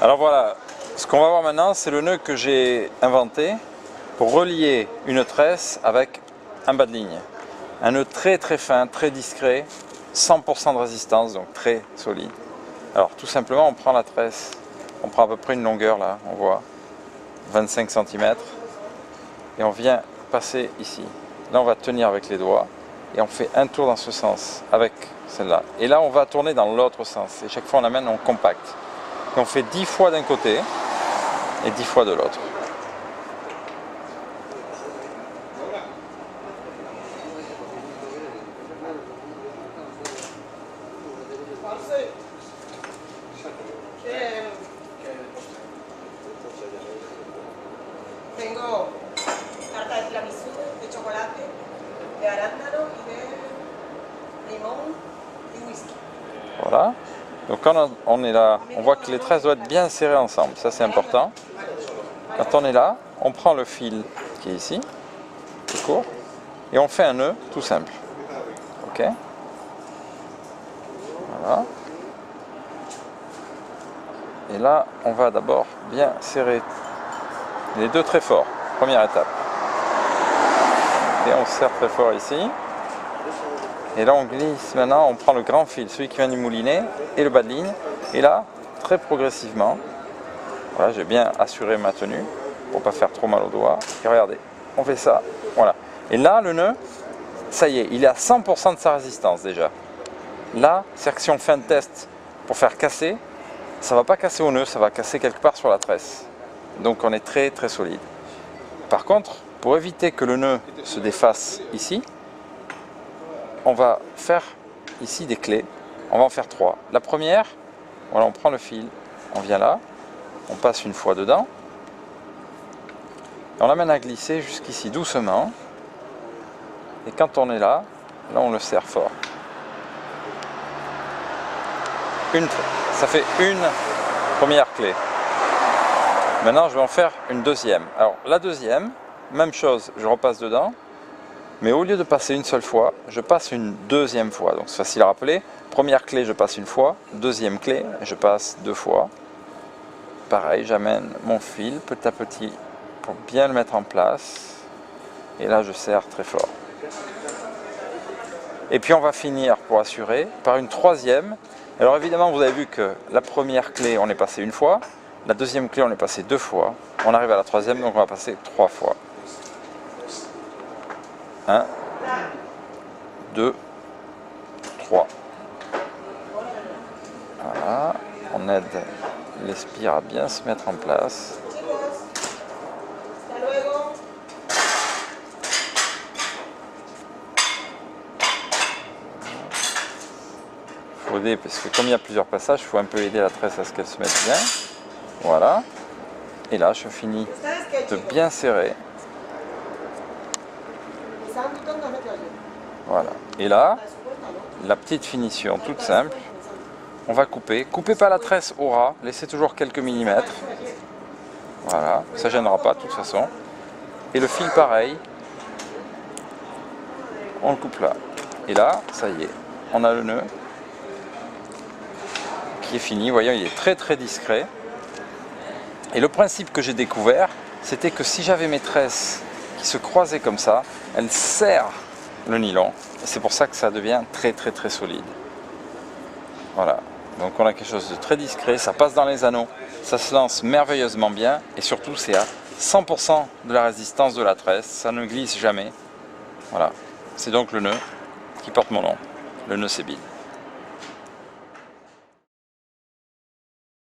Alors voilà, ce qu'on va voir maintenant, c'est le nœud que j'ai inventé pour relier une tresse avec un bas de ligne. Un nœud très très fin, très discret, 100% de résistance, donc très solide. Alors tout simplement, on prend la tresse, on prend à peu près une longueur là, on voit, 25 cm, et on vient passer ici. Là on va tenir avec les doigts, et on fait un tour dans ce sens, avec celle-là. Et là on va tourner dans l'autre sens, et chaque fois on l'amène, on compacte. Et on fait 10 fois d'un côté, et 10 fois de l'autre. Tengo tarta de tiramisú, de chocolate, de arándano y de limón y whisky. Voilà. Donc quand on est là, on voit que les tresses doivent être bien serrées ensemble. Ça c'est important. Quand on est là, on prend le fil qui est ici, tout court, et on fait un nœud tout simple. Ok. Voilà. Et là, on va d'abord bien serrer les deux très fort. Première étape. Et on serre très fort ici. Et là on glisse maintenant, on prend le grand fil, celui qui vient du moulinet, et le bas de ligne. Et là, très progressivement, voilà, j'ai bien assuré ma tenue pour ne pas faire trop mal aux doigts. Et regardez, on fait ça, voilà. Et là, le nœud, ça y est, il est à 100% de sa résistance déjà. Là, c'est-à-dire que si on fait un test pour faire casser, ça ne va pas casser au nœud, ça va casser quelque part sur la tresse. Donc on est très très solide. Par contre, pour éviter que le nœud se défasse ici, on va faire ici des clés. On va en faire 3. La première, voilà, on prend le fil, on vient là, on passe une fois dedans, et on l'amène à glisser jusqu'ici doucement. Et quand on est là, on le serre fort. Ça fait une première clé. Maintenant, je vais en faire une deuxième. Alors, la deuxième, même chose, je repasse dedans. Mais au lieu de passer une seule fois, je passe une deuxième fois. Donc c'est facile à rappeler. Première clé, je passe une fois. Deuxième clé, je passe 2 fois. Pareil, j'amène mon fil petit à petit pour bien le mettre en place. Et là, je serre très fort. Et puis on va finir, pour assurer, par une troisième. Alors évidemment, vous avez vu que la première clé, on est passé une fois. La deuxième clé, on est passé 2 fois. On arrive à la troisième, donc on va passer 3 fois. 1, 2, 3. Voilà, on aide les spires à bien se mettre en place. Il faut aider, parce que comme il y a plusieurs passages, il faut un peu aider la tresse à ce qu'elle se mette bien. Voilà. Et là, je finis de bien serrer. Voilà. Et là, la petite finition toute simple, on va couper. Coupez pas la tresse au ras, laissez toujours quelques millimètres. Voilà, ça ne gênera pas de toute façon. Et le fil pareil, on le coupe là. Et là, ça y est, on a le nœud qui est fini. Vous voyez, il est très très discret. Et le principe que j'ai découvert, c'était que si j'avais mes tresses qui se croisaient comme ça, elles serrent le nylon. Et c'est pour ça que ça devient très très très solide. Voilà. Donc on a quelque chose de très discret, ça passe dans les anneaux, ça se lance merveilleusement bien. Et surtout, c'est à 100% de la résistance de la tresse, ça ne glisse jamais. Voilà. C'est donc le nœud qui porte mon nom, le nœud Sébile.